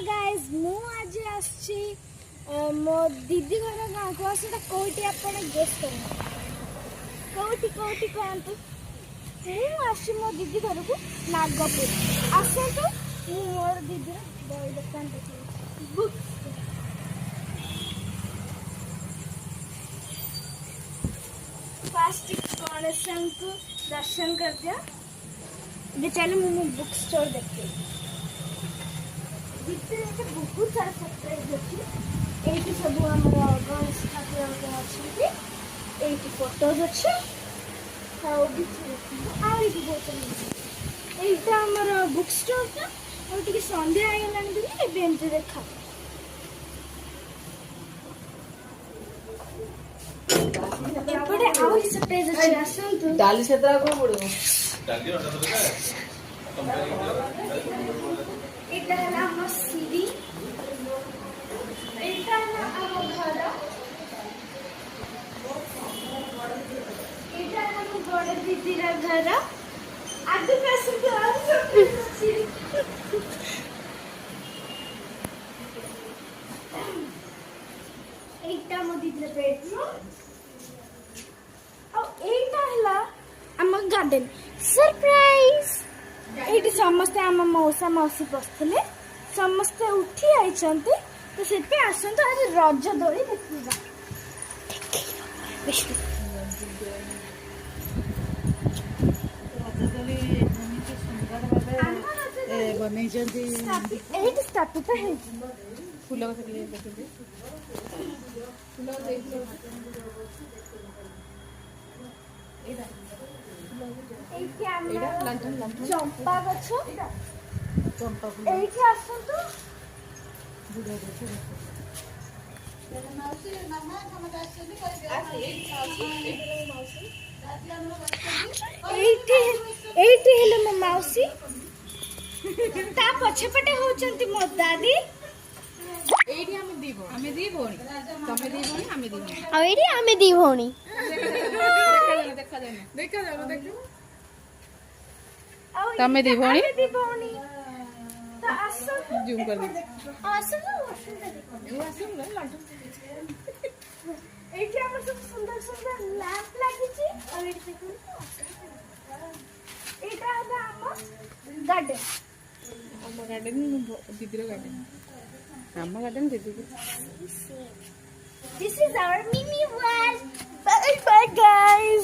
Guys मु आज आछि मो दीदी घर गाँव को आसी कौटी आपण गेस कर कौटी कौटी कहतु मु आछि मो दीदी घर को नागपुर आसतु मु मोर दीदी बड़ दुकान देखि बुक फास्ट गणेशन को दर्शन कर दिया ये चलो मु बुक स्टोर देखते बहुत सारा सरप्राइज अच्छी ये सब गणेश ठाकुर अच्छे ये फोटोज अच्छे यहाँ आमर बुक स्टोर टा और सन्ध्या आईगला एमती देखा एपटे आउ सरप्राइज अच्छे आसतु डाली से को पड़ो এটা হলো আমার সিঁড়ি এটা হলো আমার ঘর এটা হলো আমার বড় দিদির ঘর আগে পাশে তো আছে এইটা আমার দিদির বেডরুম আর এইটা হলো আমার গার্ডেন सरप्राइज ये समस्ते आम मौसा मौसी बसते समस्ते उठी आई तो से आसतु आज रज दोली देखा फूल चंपा गछ एठी आसतु एठी हेलो मो मौसी ता पछे पटे होचंती मो दादी एठी हमें दी भोणी तमे दी भोणी हमें दी भोणी आ एठी हमें दी भोणी देखा तमे दी भोणी तो आसो जूम कर दे आसो एठी हमर सब सुंदर सुंदर लैंप लागी छी और एठी देखो एटा हदा हम गार्डन दीदी गार्डन आम गार्डन दीदी This is our mini world. Bye bye guys.